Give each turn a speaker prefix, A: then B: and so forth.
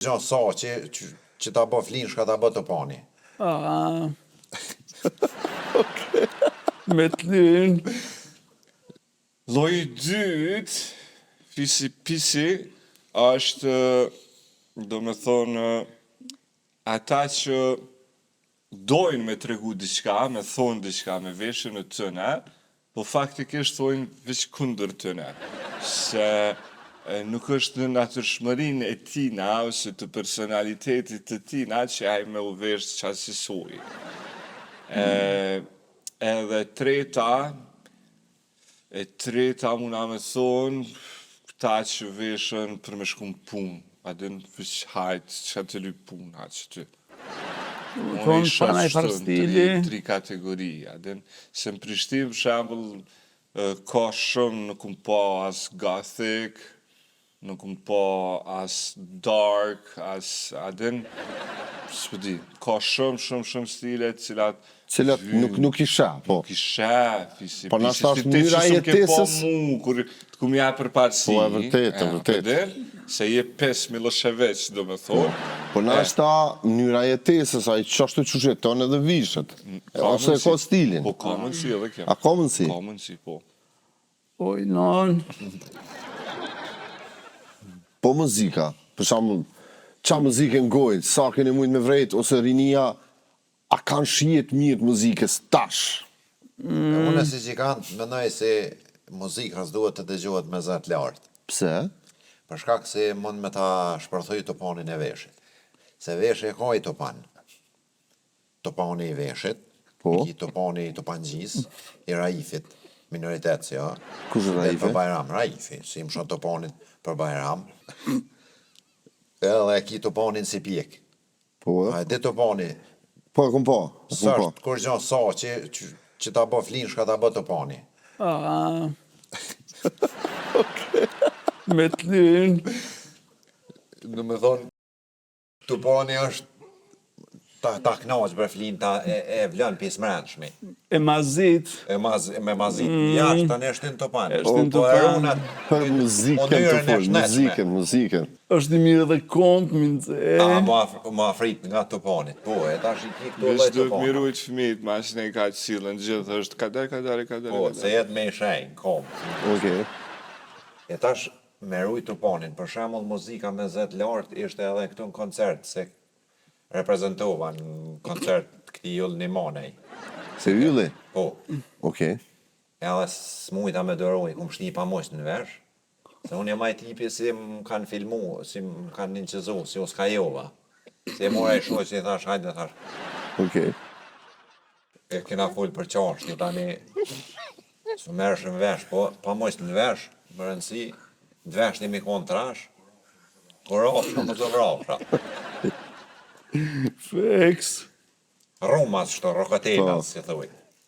A: Gjon sa që ta bë flin shka ta bë të pani.
B: Me të lyn.
C: Lloji i dytë, fisi pisi, është, do me thonë, ata që dojnë me tregu diçka, me thonë diçka, me veshën e tëne, po faktikisht thonë veç kundër tëne. Se nuk është në natyrshmërinë e tina, ose të personalitetit të tina, që ai me u vesh qasësoj. Edhe treta muna me thonë, këta që veshën për me shku në punë, adin veç hajtë që të ly puna që ty.
B: Thonë pana i farë stili.
C: Tri kategori, adin, se në Prishtinë, për shembull, ka shumë, nuk më pa as gothic, nuk më pa as dark, as, adin, s'pëdi, ka shumë stile
D: cilat nuk isha, po.
C: Nuk isha, fisi,
D: po nashta është mënyra e jetesës.
C: Kur të kum ja për parësi.
D: Po, e vërtet.
C: Se je 5 Milošević, do me thonë.
D: Po nashta mënyra e jetesës, ai qashtu që jeton edhe vishët. Ose ka stilin.
C: Po, ka mundësi edhe kjo.
D: A ka mundësi?
C: Ka mundësi, po.
B: Oj, non.
D: Po muzika, për shembull, qa muzike ngojnë, sa keni mujt me vrejt, ose rinia, a kanë shijet mirë muzikës tash?
A: Unë si që kanë, mendoj se muzikës duhet të dëgjohet me zët lartë.
D: Pse?
A: Për shkak se mund me ta shpërthoj topanin e veshit. Se veshit ka i topan. Topani i veshit, i topani i topangjis, i raifit, minoritet si ja.
D: Kush raifi?
A: Për Bajram, raifi, si më shonë topanit për Bajram. Edhe ki topanin si pjek.
D: Po,
A: A e di topani,
D: po, e kom po.
A: sërtë kur gjon sa që ta bë flin shka ta bë topani.
B: Me të lyn.
A: Në me thonë, topani është ta knaqë për flin, e vlën pjesë mrenshmi.
B: E mazit.
A: Me mazit. Jashtë të neshtin topan.
D: Për muzikën.
B: Është një mirë dhe kont,
A: Ma afrit nga topanit. Po, e ta shiki këtu
C: Vesh
A: dhe
C: duhet
A: topanit.
C: mirujt fëmijët, ma që ne ka që cilën gjithë, është kader.
A: Po, se jetë me shenjë, kom.
D: Okej.
A: E tash me rujt topanin, për shembull muzika me zet lartë ishte edhe këtu në koncert, se reprezentova në koncert këti Jull Nimanej.
D: Se ylli?
A: Po.
D: Okej.
A: Edhe s'mujta me dëroj, kum shni pa mos në vesh, se unë jam ai tipi si më kanë filmu, si më kanë ninqëzu, si Oskajova. Si e mora i shoj, si i thash, hajde thash.
D: Okej.
A: E kena full për qashti, tani, së merësh në vesh, po pa mos në vesh, më rëndësi, në vesh një mikon trash, kur rafsha, më të vrafsha.
B: Feks.
A: Rumas shto, rokatelas, si thuj.